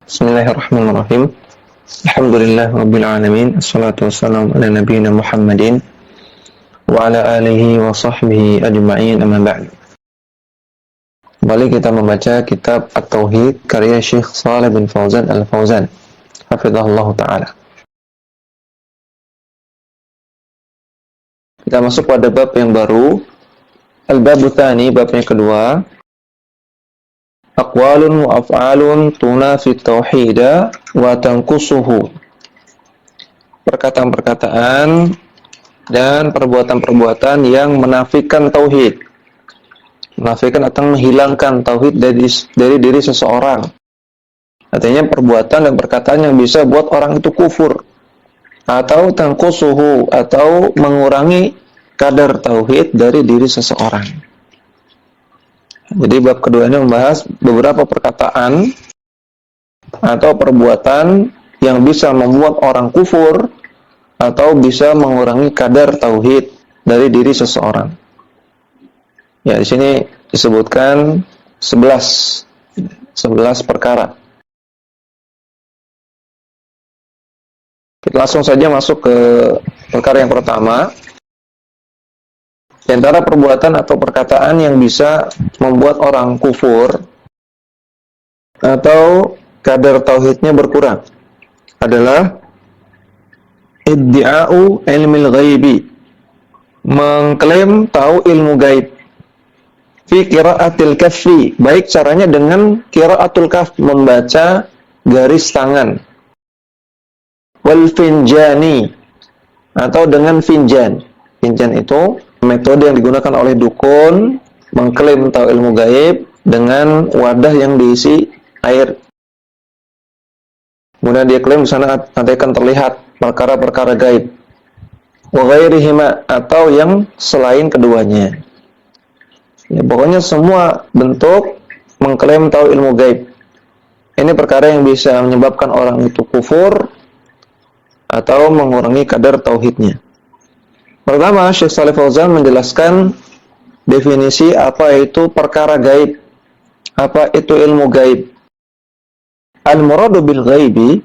Bismillahirrahmanirrahim. Alhamdulillah Rabbil Alamin. Assalatu wassalamu ala nabiyyina Muhammadin wa ala alihi wa sahbihi ajma'in, amma ba'du. Kembali kita membaca kitab At-Tauhid karya Syekh Shalih bin Fauzan Al-Fauzan hafizahullah ta'ala. Kita masuk pada bab yang baru, Al-Babu Tsani, bab yang kedua. Aqwalun wa af'alun tunafi tauhida wa tanqusuhu. Perkataan-perkataan dan perbuatan-perbuatan yang menafikan tauhid. Menafikan atau menghilangkan tauhid dari diri seseorang. Artinya perbuatan dan perkataan yang bisa buat orang itu kufur. Atau tanqusuhu, atau mengurangi kadar tauhid dari diri seseorang. Jadi bab kedua ini membahas beberapa perkataan atau perbuatan yang bisa membuat orang kufur atau bisa mengurangi kadar tauhid dari diri seseorang. Ya, di sini disebutkan 11 perkara. Kita langsung saja masuk ke perkara yang pertama. Di antara perbuatan atau perkataan yang bisa membuat orang kufur atau kadar tauhidnya berkurang adalah iddi'a'u ilmil ghaibi, mengklaim tahu ilmu gaib, fi qira'atil kaffi, baik caranya dengan qira'atul kaf, membaca garis tangan, wal finjani, atau dengan finjan. Finjan itu metode yang digunakan oleh dukun mengklaim tahu ilmu gaib dengan wadah yang diisi air. Kemudian dia klaim di sana nanti akan terlihat perkara-perkara gaib. Wa ghairihima, atau yang selain keduanya. Ya, pokoknya semua bentuk mengklaim tahu ilmu gaib. Ini perkara yang bisa menyebabkan orang itu kufur atau mengurangi kadar tauhidnya. Pertama, Syekh Shalih Fauzan menjelaskan definisi apa itu perkara gaib, apa itu ilmu gaib. Al-muradu bil ghaibi,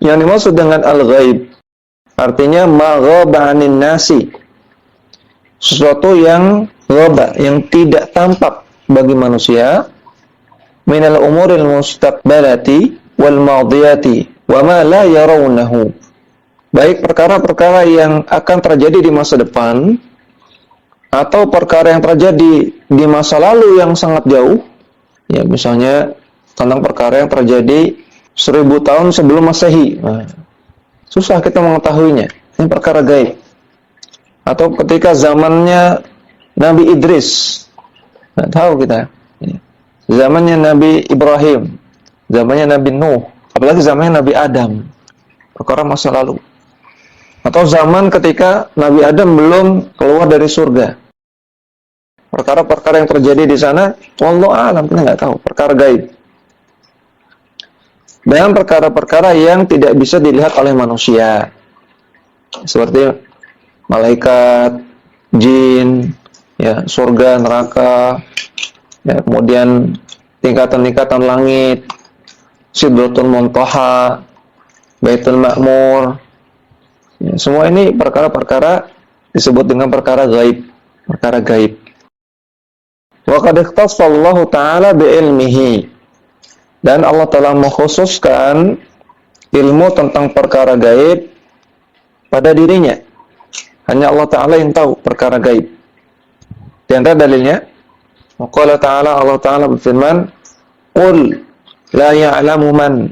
yang dimaksud dengan al-ghaib, artinya ma ghaba 'anin nasi, sesuatu yang ghaba, yang tidak tampak bagi manusia, minal umuril mustaqbalati wal madiyati wa ma la yarawnahu, baik perkara-perkara yang akan terjadi di masa depan atau perkara yang terjadi di masa lalu yang sangat jauh. Ya, misalnya tentang perkara yang terjadi 1000 tahun sebelum Masehi. Nah, susah kita mengetahuinya. Ini perkara gaib. Atau ketika zamannya Nabi Idris, nggak tahu kita. Zamannya Nabi Ibrahim, zamannya Nabi Nuh, apalagi zamannya Nabi Adam. Perkara masa lalu. Atau zaman ketika Nabi Adam belum keluar dari surga. Perkara-perkara yang terjadi di sana, wallahu a'lam, kita nggak tahu, perkara gaib. Dan perkara-perkara yang tidak bisa dilihat oleh manusia, seperti malaikat, jin, ya, surga, neraka, ya, kemudian tingkatan-tingkatan langit, Sidratul Muntaha, Baitul Ma'mur. Ya, semua ini perkara-perkara disebut dengan perkara gaib, perkara gaib. Wa qad ikhtassallahu ta'ala bi'ilmihi, dan Allah telah mengkhususkan ilmu tentang perkara gaib pada dirinya. Hanya Allah Ta'ala yang tahu perkara gaib. Di antara dalilnya, qala ta'ala, Allah Ta'ala berfirman, qul la ya'lamu man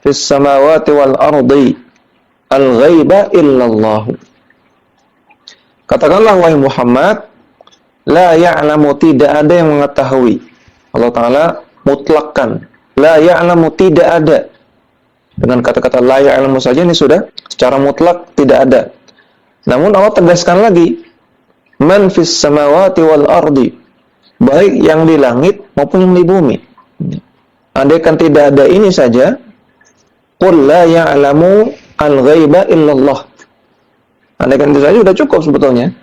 fis samawati wal ardi al-ghaiba illallah. Katakanlah wahai Muhammad, la ya'lamu, tidak ada yang mengetahui. Allah Ta'ala mutlakkan, la ya'lamu, tidak ada. Dengan kata-kata la ya'lamu saja ini sudah secara mutlak tidak ada. Namun Allah tegaskan lagi, man fis samawati wal ardi, baik yang di langit maupun yang di bumi. Andaikan tidak ada ini saja, qul la ya'lamu al-ghaiba illallah, andaikan itu saja sudah cukup sebetulnya.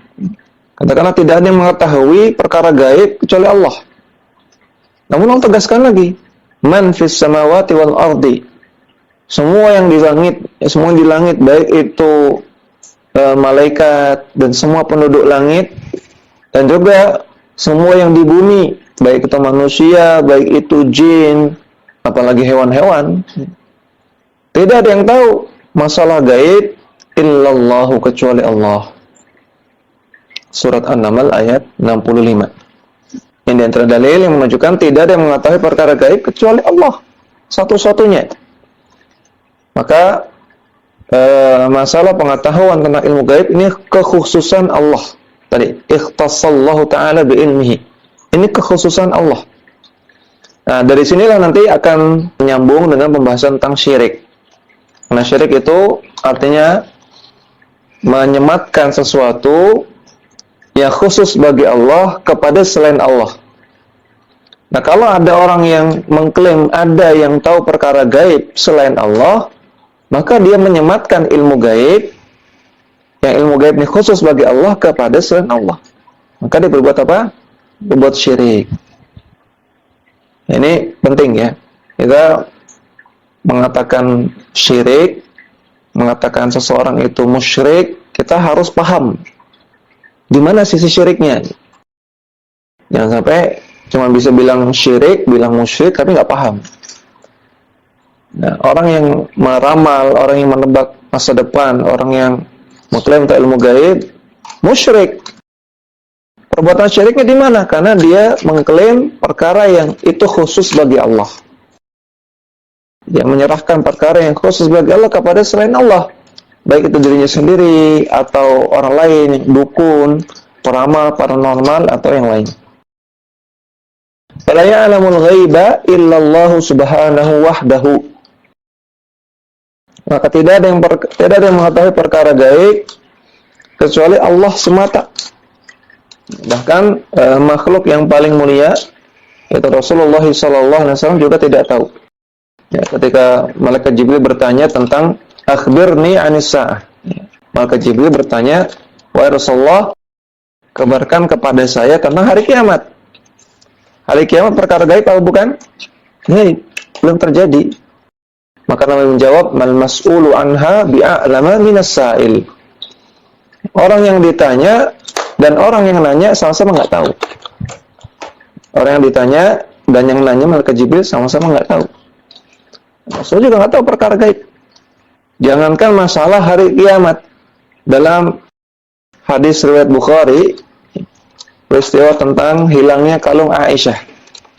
Katakanlah tidak ada yang mengetahui perkara gaib kecuali Allah. Namun Allah tegaskan lagi, man fis samawati wal ardi. Semua yang di langit, semua di langit, baik itu malaikat dan semua penduduk langit, dan juga semua yang di bumi, baik itu manusia, baik itu jin, apalagi hewan-hewan. Tidak ada yang tahu masalah gaib illallahu, kecuali Allah. Surat An-Naml ayat 65. Ini di antara dalil yang menunjukkan tidak ada yang mengetahui perkara gaib kecuali Allah satu-satunya. Maka masalah pengetahuan tentang ilmu gaib ini kekhususan Allah. Tadi ikhtassallahu ta'ala bi'ilmihi. Ini kekhususan Allah. Nah, dari sinilah nanti akan menyambung dengan pembahasan tentang syirik. Nah, syirik itu artinya menyematkan sesuatu yang khusus bagi Allah kepada selain Allah. Nah, kalau ada orang yang mengklaim ada yang tahu perkara gaib selain Allah, maka dia menyematkan ilmu gaib, yang ilmu gaib ini khusus bagi Allah, kepada selain Allah. Maka dia berbuat apa? Berbuat syirik. Ini penting ya. Kita mengatakan syirik, mengatakan seseorang itu musyrik, kita harus paham di mana sisi syiriknya. Jangan sampai cuma bisa bilang syirik, bilang musyrik, tapi nggak paham. Nah, orang yang meramal, orang yang menebak masa depan, orang yang mengklaim tentang ilmu gaib, musyrik. Perbuatan syiriknya di mana? Karena dia mengklaim perkara yang itu khusus bagi Allah. Dia menyerahkan perkara yang khusus bagi Allah kepada selain Allah. Baik itu dirinya sendiri, atau orang lain, dukun, peramal, paranormal, atau yang lain. Fala ya'lamul ghaiba illallahu subhanahu wahdahu. Maka tidak ada yang mengetahui perkara gaib kecuali Allah semata. Bahkan makhluk yang paling mulia, yaitu Rasulullah SAW, juga tidak tahu. Ya, ketika malaikat Jibril bertanya tentang akhbirni anis sa'ah. Maka Jibril bertanya, wahai Rasulullah, kabarkan kepada saya tentang hari kiamat. Hari kiamat perkara gaib atau bukan? Gaib, belum terjadi. Maka Nabi menjawab, mal mas'ulu anha bi'a'lama minas sa'il. Orang yang ditanya dan orang yang nanya sama-sama nggak tahu. Orang yang ditanya dan yang nanya malaikat Jibril sama-sama nggak tahu. Rasul juga nggak tahu perkara gaib. Jangankan masalah hari kiamat. Dalam hadis riwayat Bukhari, peristiwa tentang hilangnya kalung Aisyah,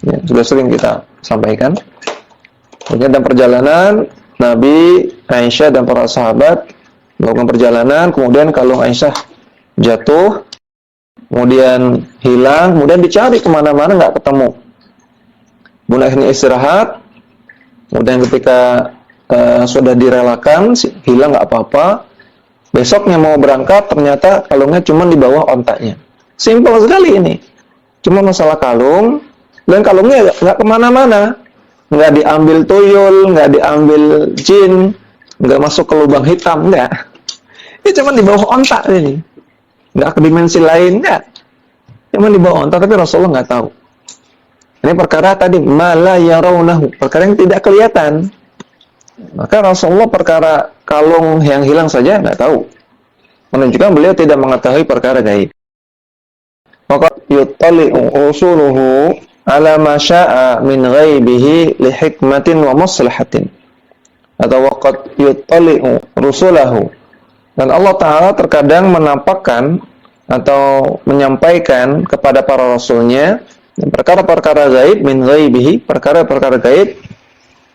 ya, sudah sering kita sampaikan. Dalam perjalanan, Nabi, Aisyah, dan para sahabat melakukan perjalanan, kemudian kalung Aisyah jatuh, kemudian hilang, kemudian dicari kemana-mana nggak ketemu. Kemudian akhirnya istirahat, kemudian ketika sudah direlakan, hilang nggak apa-apa. Besoknya mau berangkat, ternyata kalungnya cuma di bawah ontaknya. Simpel sekali ini. Cuma masalah kalung, dan kalungnya nggak kemana-mana. Nggak diambil tuyul, nggak diambil jin, nggak masuk ke lubang hitam, nggak. Ini cuma di bawah ontak ini. Nggak ke dimensi lain, nggak. Cuma di bawah ontak, tapi Rasulullah nggak tahu. Ini perkara tadi, ma la yarawnahu, perkara yang tidak kelihatan. Maka Rasulullah perkara kalung yang hilang saja nggak tahu. Menunjukkan beliau tidak mengetahui perkara gaib. Maka yuttali'u usuluhu ala ma sya'a min ghaibihi li hikmatin wa maslahatin. Atau waqad yuttali'u rusulahu. Dan Allah Ta'ala terkadang menampakkan atau menyampaikan kepada para rasulnya perkara-perkara gaib min ghaibihi, perkara-perkara gaib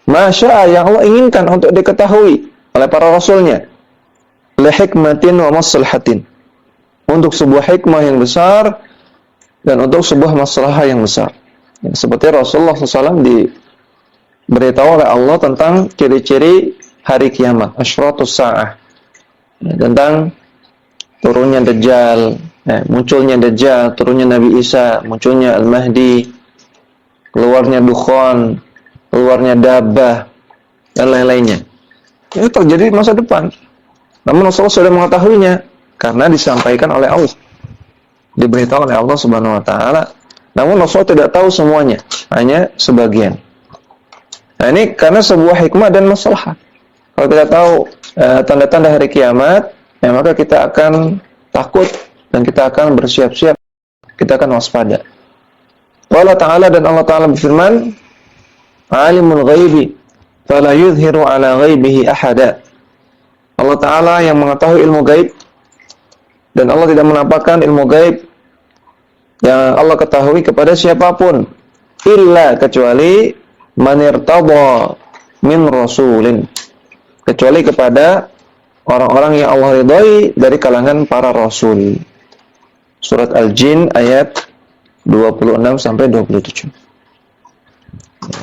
masya yang Allah inginkan untuk diketahui oleh para rasulnya, li hikmatin wa maslahatin, untuk sebuah hikmah yang besar dan untuk sebuah masalah yang besar. Ya, seperti Rasulullah SAW diberitahu oleh Allah tentang ciri-ciri hari kiamat, asyratus sa'ah, ya, tentang turunnya Dajjal, ya, munculnya Dajjal, turunnya Nabi Isa, munculnya Al-Mahdi, keluarnya Dukhan, keluarnya Dabbah, dan lain-lainnya. Ini terjadi di masa depan. Namun Rasulullah sudah mengetahuinya karena disampaikan oleh Allah, diberitahu oleh Allah Subhanahu wa taala. Namun Rasulullah tidak tahu semuanya, hanya sebagian. Nah, ini karena sebuah hikmah dan maslahah. Kalau kita tahu tanda-tanda hari kiamat, ya maka kita akan takut dan kita akan bersiap-siap, kita akan waspada. Allah Ta'ala, dan Allah Ta'ala berfirman, Alimul ghaibi fala yudhiru ala ghaibihi ahada. Allah Ta'ala yang mengetahui ilmu gaib, dan Allah tidak menampakkan ilmu gaib yang Allah ketahui kepada siapapun, illa kecuali man irtada min rasulin, kecuali kepada orang-orang yang Allah ridhai dari kalangan para rasul. Surat Al-Jin ayat 26 sampai 27.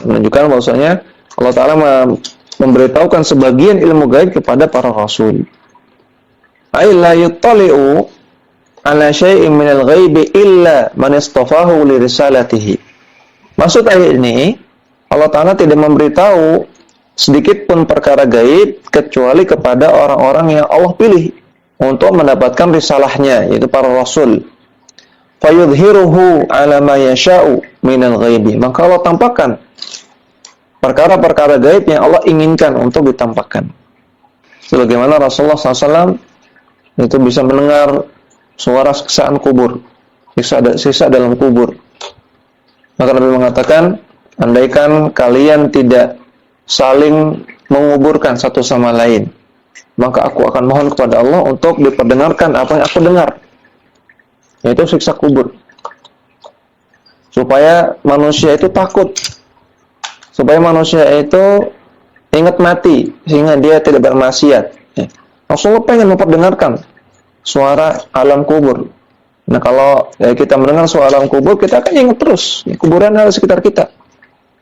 Menunjukkan bahwasanya Allah Ta'ala memberitahukan sebagian ilmu gaib kepada para rasul. Ay la yuttali'u ala syai'in minal ghaibi illa man istafahu li risalatihi. Maksud ayat ini, Allah Ta'ala tidak memberitahu sedikit pun perkara gaib kecuali kepada orang-orang yang Allah pilih untuk mendapatkan risalahnya, yaitu para rasul. Fayudhiruhu ala ma yasha'u minal ghaibi. Maka Allah tampakkan perkara-perkara gaib yang Allah inginkan untuk ditampakkan. Sebagaimana Rasulullah SAW itu bisa mendengar suara siksaan kubur, siksa dalam kubur. Maka Nabi mengatakan, andaikan kalian tidak saling menguburkan satu sama lain, maka aku akan mohon kepada Allah untuk diperdengarkan apa yang aku dengar, yaitu siksa kubur, supaya manusia itu takut, supaya manusia itu ingat mati sehingga dia tidak bermaksiat. Rasulullah pengen memperdengarkan suara alam kubur. Nah, kalau kita mendengar suara alam kubur, kita akan ingat terus kuburan ada di sekitar kita.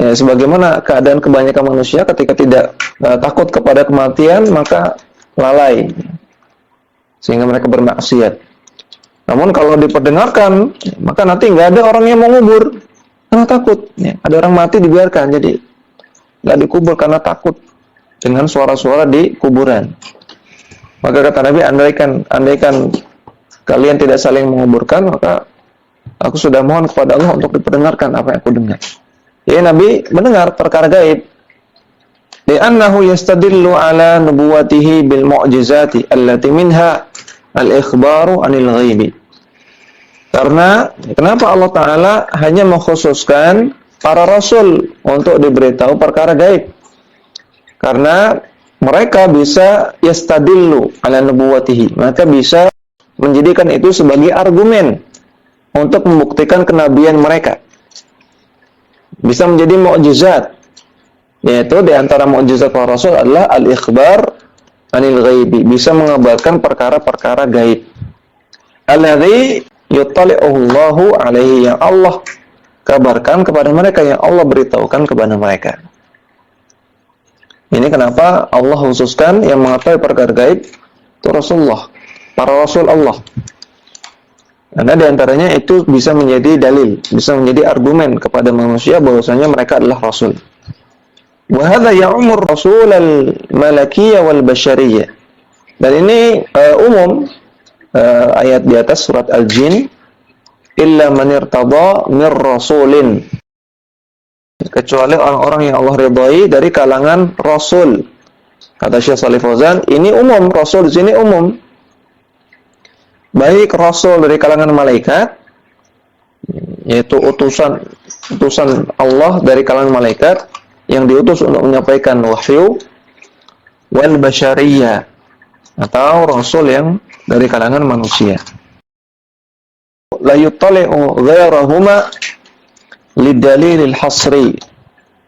Ya, sebagaimana keadaan kebanyakan manusia ketika tidak takut kepada kematian, maka lalai, sehingga mereka bermaksiat. Namun kalau diperdengarkan, maka nanti nggak ada orang yang mau ngubur karena takut. Ya, ada orang mati dibiarkan, jadi nggak dikubur karena takut dengan suara-suara di kuburan. Maka kata Nabi, andaikan kalian tidak saling menguburkan, maka aku sudah mohon kepada Allah untuk diperdengarkan apa yang aku dengar. Ya, Nabi mendengar perkara gaib. Li'annahu yastadillu ala nubuwatihi bil mu'jizati allati minha al-ikhbaru 'anil ghaibi. Karena kenapa Allah Ta'ala hanya mengkhususkan para rasul untuk diberitahu perkara gaib? Karena mereka bisa yastadillu ala nubuwatihi, maka bisa menjadikan itu sebagai argumen untuk membuktikan kenabian mereka. Bisa menjadi mukjizat, yaitu di antara mukjizat para rasul adalah al-ikhbar anil ghaibi, bisa mengabarkan perkara-perkara gaib. Alladzi yuttali'uhu Allahu alaihi, yang Allah kabarkan kepada mereka, yang Allah beritahukan kepada mereka. Ini kenapa Allah khususkan yang mengetahui perkara gaib itu Rasulullah, para rasul Allah. Karena diantaranya itu bisa menjadi dalil, bisa menjadi argumen kepada manusia bahwasanya mereka adalah rasul. Wa hadza ya'umur rasul al-malakiyyah wal basyariyyah. Dan ini umum, ayat di atas surat Al-Jin, illa man irtada mir rasulin, kecuali orang-orang yang Allah ridhai dari kalangan rasul. Kata Syekh Shalih Fauzan, ini umum, rasul di sini umum. Baik rasul dari kalangan malaikat, yaitu utusan Allah dari kalangan malaikat yang diutus untuk menyampaikan wahyu, wal basyariyah, atau rasul yang dari kalangan manusia. La yuttali'u ghairahuma lidalilil hasri.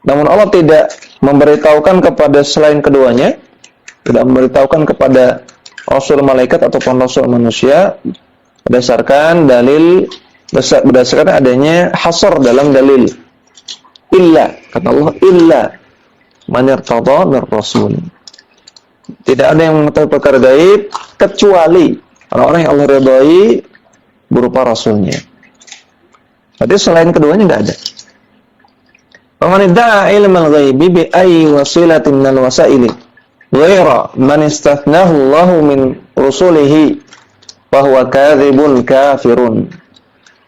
Namun Allah tidak memberitahukan kepada selain keduanya, tidak memberitahukan kepada rasul malaikat ataupun rasul manusia berdasarkan adanya hasar dalam dalil. Illa, kata Allah, illa man irtada mir rasul. Tidak ada yang mengetahui perkara gaib kecuali orang-orang yang Allah ridhai berupa rasulnya. Jadi selain keduanya enggak ada. Faman idda'a ilmal ghaibi bi ayyi wasilatin minal wasaili ghaira man istathnahu Allahu min rusulihi fa huwa kadzibun kafirun.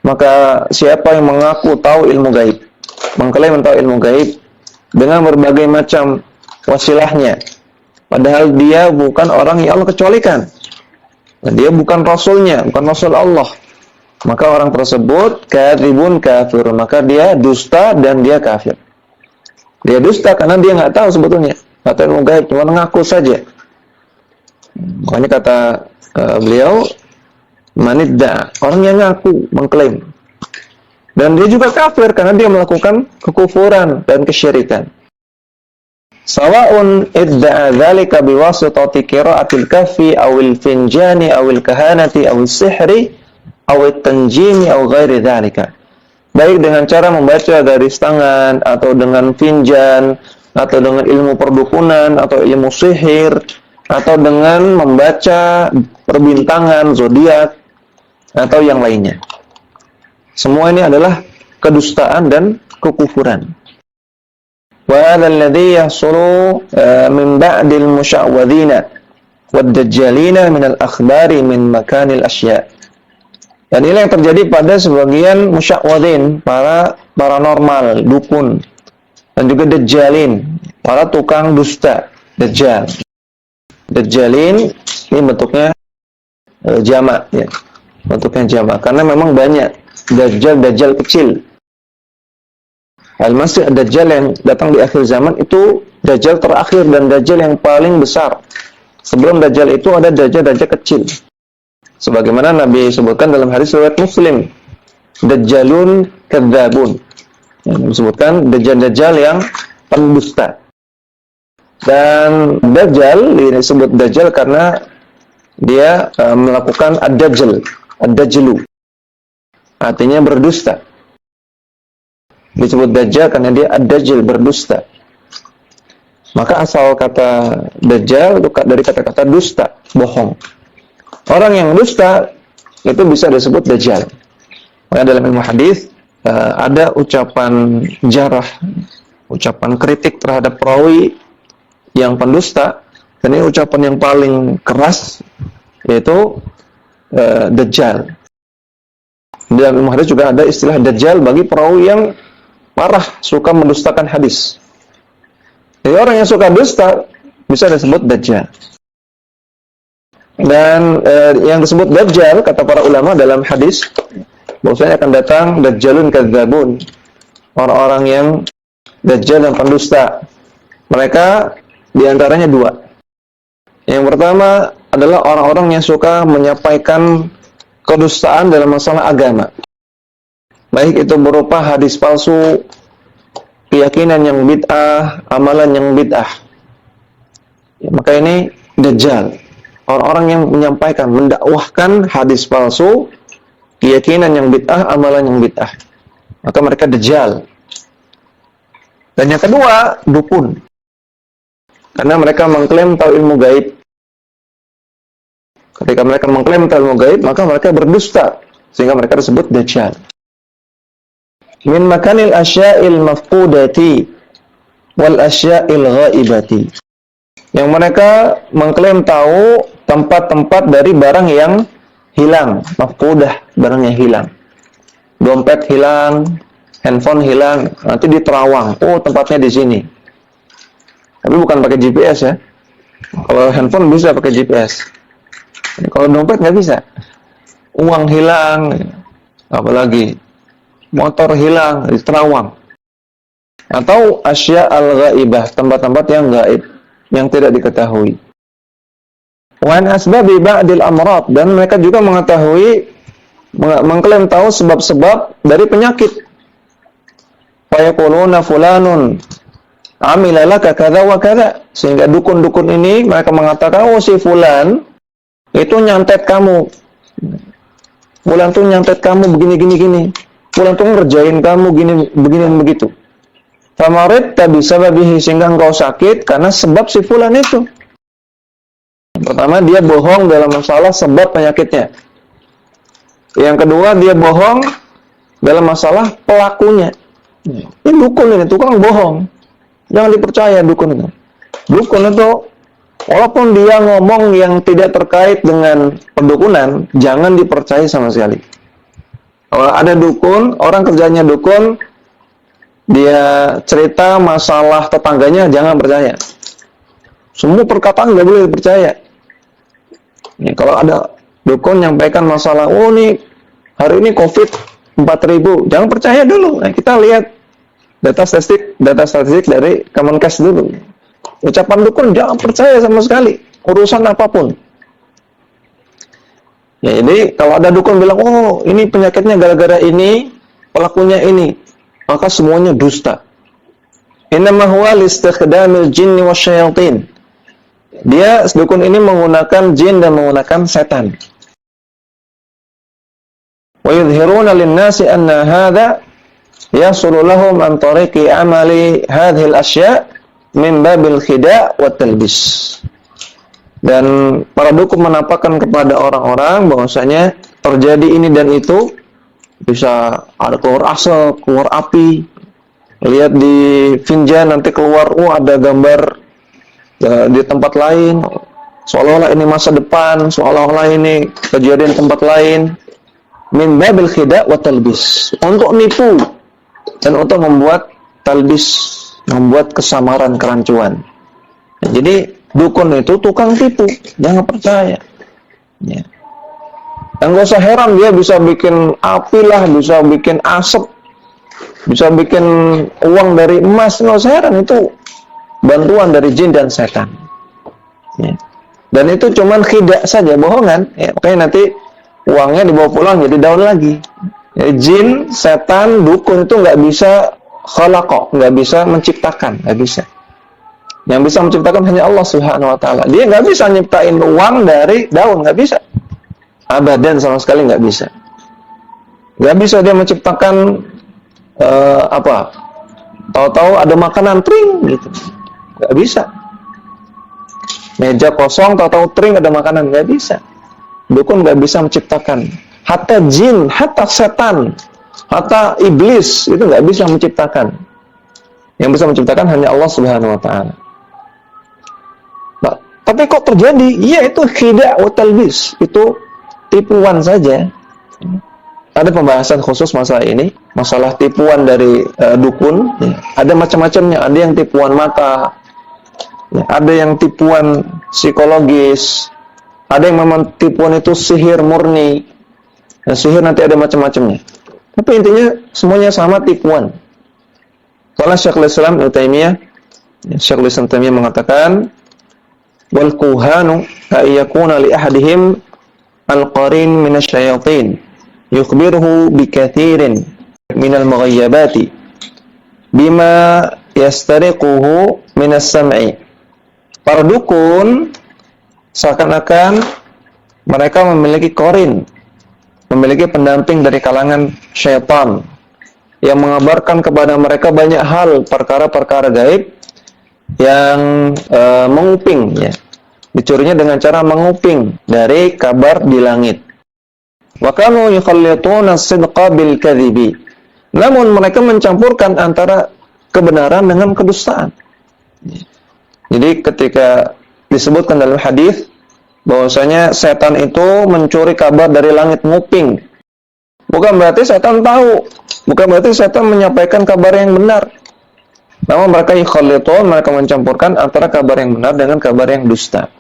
Maka siapa yang mengaku tahu ilmu gaib, mengklaim tahu ilmu gaib dengan berbagai macam wasilahnya. Padahal dia bukan orang yang Allah kecualikan. Dia bukan rasulnya, bukan rasul Allah. Maka orang tersebut kadzibun kafir, maka dia dusta dan dia kafir. Dia dusta karena dia nggak tahu sebetulnya, nggak tahu ilmu gaib, cuma ngaku saja. Makanya kata beliau, manidda, orang yang ngaku, mengklaim. Dan dia juga kafir karena dia melakukan kekufuran dan kesyirikan. Sawa'un idda'a dzalika biwasitati qira'atil kahfi awil finjani awil kahanati awil sihri awil tanjimi aw ghairi dzalika. Baik dengan cara membaca garis tangan atau dengan finjan atau dengan ilmu perdukunan atau ilmu sihir atau dengan membaca perbintangan zodiak atau yang lainnya. Semua ini adalah kedustaan dan kekufuran. Wa hadzal ladzi yahsulu min ba'dil musya'wadzina wad-dajjalina min al-akhbari min makanil asya'. Dan ini yang terjadi pada sebagian musya'wadzin, para paranormal, dukun, dan juga dajjalin, para tukang dusta, dajjal. Dajjalin ini bentuknya jamak ya. Bentuknya jamak karena memang banyak dajjal kecil. Al-Masih Dajjal yang datang di akhir zaman itu dajjal terakhir dan dajjal yang paling besar. Sebelum dajjal itu ada dajjal kecil. Sebagaimana Nabi sebutkan dalam hadis riwayat Muslim, dajjalun kadzabun. Disebutkan dajjal yang pendusta. Dan dajjal disebut dajjal karena dia melakukan ad-dajjalu. Artinya berdusta. Disebut dajjal karena dia ad-dajjal, berdusta. Maka asal kata dajjal itu dari kata-kata dusta, bohong. Orang yang dusta itu bisa disebut dajjal. Maka dalam ilmu hadis ada ucapan jarah, ucapan kritik terhadap perawi yang pendusta, dan ini ucapan yang paling keras yaitu dajjal. Dalam ilmu hadis juga ada istilah dajjal bagi perawi yang parah suka mendustakan hadis. Jadi orang yang suka dusta bisa disebut dajjal. Dan yang disebut dajjal kata para ulama dalam hadis bahwasanya akan datang dajjalun kadzabun, orang-orang yang dajjal dan pendusta. Mereka diantaranya dua. Yang pertama adalah orang-orang yang suka menyampaikan kedustaan dalam masalah agama. Baik itu berupa hadis palsu, keyakinan yang bid'ah, amalan yang bid'ah. Ya, maka ini dajjal. Orang-orang yang menyampaikan, mendakwahkan hadis palsu, keyakinan yang bid'ah, amalan yang bid'ah. Maka mereka dajjal. Dan yang kedua, dukun. Karena mereka mengklaim tahu ilmu gaib. Ketika mereka mengklaim tahu ilmu gaib, maka mereka berdusta. Sehingga mereka disebut dajjal. Min makanil asya'il mafqudati wal asya'il ghaibati. Yang mereka mengklaim tahu tempat-tempat dari barang yang hilang, mafqudah, barang yang hilang. Dompet hilang, handphone hilang, nanti di Terawang. Oh, tempatnya di sini. Tapi bukan pakai GPS ya. Kalau handphone bisa pakai GPS. Kalau dompet nggak bisa. Uang hilang, apalagi motor hilang di Terawang. Atau asya al-ghaibah, tempat-tempat yang gaib, yang tidak diketahui. Wa an asbabi ba'dil amrad, dan mereka juga mengetahui, mengklaim tahu sebab-sebab dari penyakit. Fa yaquluna fulanun amila laka kadza wa kadza, sehingga dukun-dukun ini mereka mengatakan, oh si fulan itu nyantet kamu. Fulan tuh nyantet kamu begini. Fulan tuh ngerjain kamu begini begitu. Famarid tabi sababihi, sehingga engkau sakit karena sebab si fulan itu. Pertama, dia bohong dalam masalah sebab penyakitnya. Yang kedua, dia bohong dalam masalah pelakunya. Ini dukun ini, tukang bohong. Jangan dipercaya dukun itu. Dukun itu, walaupun dia ngomong yang tidak terkait dengan pendukunan, jangan dipercaya sama sekali. Kalau ada dukun, orang kerjanya dukun, dia cerita masalah tetangganya, jangan percaya. Semua perkataan nggak boleh dipercaya. Ya, kalau ada dukun nyampaikan masalah, oh nih hari ini COVID 4.000, jangan percaya dulu. Nah, kita lihat data statistik dari Kemenkes dulu. Ucapan dukun jangan percaya sama sekali, urusan apapun. Ya, jadi kalau ada dukun bilang, oh ini penyakitnya gara-gara ini, pelakunya ini, maka semuanya dusta. Innama huwa listikhdamil jinni wasyayatin. Dia, dukun ini menggunakan jin dan menggunakan setan. Wa yudhiruna lin-nasi anna hadha yasulu lahum an tariqi amali hadhil asya' min babil khida' wa talbis. Dan para dukun menampakkan kepada orang-orang bahwasanya terjadi ini dan itu, bisa ada keluar asap, keluar api. Lihat di finjan nanti keluar, ada gambar di tempat lain, seolah-olah ini masa depan, seolah-olah ini kejadian tempat lain. Min babil khida' wa talbis, untuk nipu dan untuk membuat talbis, membuat kesamaran, kerancuan. Nah, jadi dukun itu tukang tipu, jangan percaya. Ya. Dan gak usah heran dia bisa bikin api lah, bisa bikin asap, bisa bikin uang dari emas. Gak usah heran, itu bantuan dari jin dan setan. Ya. Dan itu cuman khidah saja, bohongan. Ya, makanya nanti uangnya dibawa pulang jadi daun lagi. Ya, jin, setan, dukun itu nggak bisa khalaqa, nggak bisa menciptakan, nggak bisa. Yang bisa menciptakan hanya Allah Subhanahu wa taala. Dia nggak bisa nyiptain uang dari daun, nggak bisa. Abadan, sama sekali nggak bisa. Nggak bisa dia menciptakan tahu-tahu ada makanan tring gitu. Nggak bisa. Meja kosong tahu-tahu tring ada makanan, nggak bisa. Dukun nggak bisa menciptakan. Hatta jin, hatta setan, hatta iblis itu nggak bisa menciptakan. Yang bisa menciptakan hanya Allah Subhanahu wa taala. Tapi kok terjadi? Iya, itu khidah wa talbis, itu tipuan saja. Ada pembahasan khusus masalah ini, masalah tipuan dari dukun. Ya. Ada macam-macamnya, ada yang tipuan mata, ya. Ada yang tipuan psikologis, ada yang memang tipuan itu sihir murni. Ya, sihir nanti ada macam-macamnya. Tapi intinya semuanya sama, tipuan. Qala Syekhul Islam Ibnu Taimiyah, Syekhul Islam Taimiyah mengatakan, wal kuhanu yakuna li ahadihim al-qarin min asy-syayatin yukhbiruhu bi katsirin min al-mughayyabati bima yastariquhu min as-sam'i. Para dukun seakan-akan mereka memiliki qarin, memiliki pendamping dari kalangan syaitan yang mengabarkan kepada mereka banyak hal, perkara-perkara gaib yang menguping, ya. Dicurinya dengan cara menguping dari kabar di langit. Wa kanu yukhallituna as-sidqa bil kadhibi. Namun mereka mencampurkan antara kebenaran dengan kedustaan. Jadi ketika disebutkan dalam hadis bahwasanya setan itu mencuri kabar dari langit, nguping. Bukan berarti setan tahu, bukan berarti setan menyampaikan kabar yang benar. Namun mereka yukhallitun, mereka mencampurkan antara kabar yang benar dengan kabar yang dusta.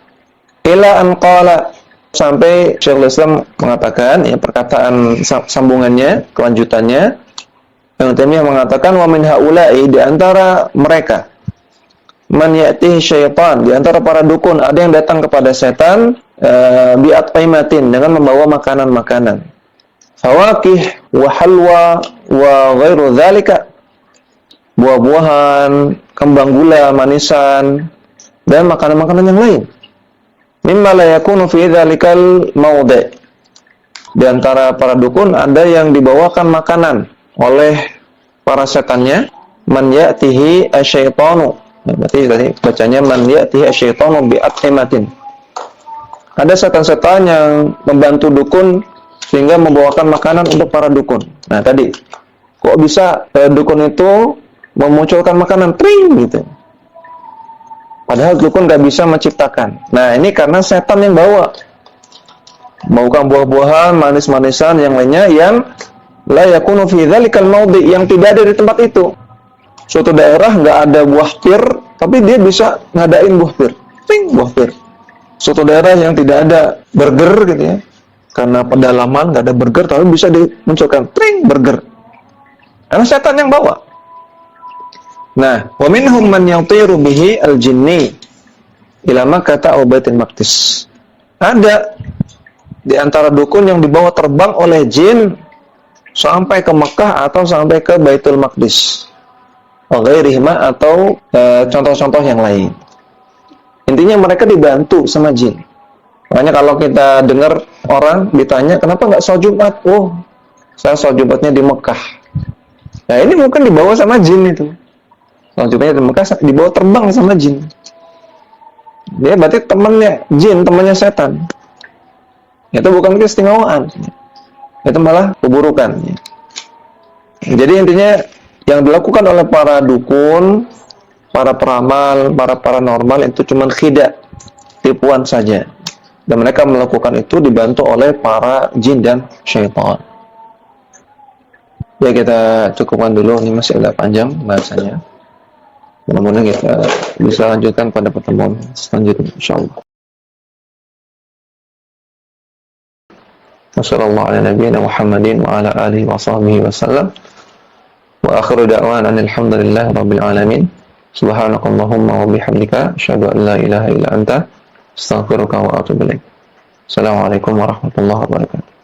Ila an qala, sampai Syekhul Islam mengatakan, ya, perkataan sambungannya, kelanjutannya, Ibnu Taimiyah mengatakan, wa min haula'i, di antara mereka, man ya'tihi syaitan, di antara para dukun ada yang datang kepada setan bi at'imatin, dengan membawa makanan-makanan, fawakih wa halwa wa ghairu dzalika, buah-buahan, kembang gula, manisan, dan makanan-makanan yang lain. Mimma la yakunu fi dzalikal mawdi'. Di antara para dukun ada yang dibawakan makanan oleh para setannya, man ya'tihi asyaitanu. Berarti tadi bacanya man ya'tihi asyaitanu bi at'imatin. Ada setan-setan yang membantu dukun sehingga membawakan makanan untuk para dukun. Nah, tadi kok bisa dukun itu memunculkan makanan tring gitu, padahal dukun nggak bisa menciptakan. Nah, ini karena setan yang bawakan buah-buahan, manis-manisan yang lainnya yang la yakunu fi dzalikal mawdi', yang tidak ada di tempat itu. Suatu daerah nggak ada buah pir, tapi dia bisa ngadain buah pir. Buah pir. Suatu daerah yang tidak ada burger gitu ya, karena pedalaman nggak ada burger, tapi bisa dimunculkan burger. Karena setan yang bawa. Nah, wa minhum man yatiru bihi al-jinni ila Makkah au Baitul Maqdis. Ada di antara dukun yang dibawa terbang oleh jin sampai ke Mekah atau sampai ke Baitul Maqdis. Wa ghairihima atau contoh-contoh yang lain. Intinya mereka dibantu sama jin. Makanya kalau kita dengar orang ditanya, kenapa nggak sholat Jumat? Oh, saya sholat Jumatnya di Mekah. Nah, ini mungkin dibawa sama jin itu. Sholat Jumatnya di Mekah dibawa terbang sama jin. Dia berarti temannya jin, temannya setan. Itu bukan keistimewaan. Itu malah keburukan. Jadi intinya yang dilakukan oleh para dukun, para peramal, para paranormal itu cuma khidah, tipuan saja. Dan mereka melakukan itu dibantu oleh para jin dan syaitan. Ya, kita cukupkan dulu, ini masih agak panjang bahasanya. Mudah-mudahan kita bisa lanjutkan pada pertemuan selanjutnya, insyaallah. Wassalamualaikum warahmatullahi wabarakatuh wa ala alihi wa sahbihi wasallam. Wa akhiru da'wana alhamdulillahi rabbil alamin. Subhanakallahumma wa bihamdika asyhadu an la ilaha illa anta astaghfiruka wa atubu ilaik. Assalamualaikum warahmatullahi wabarakatuh.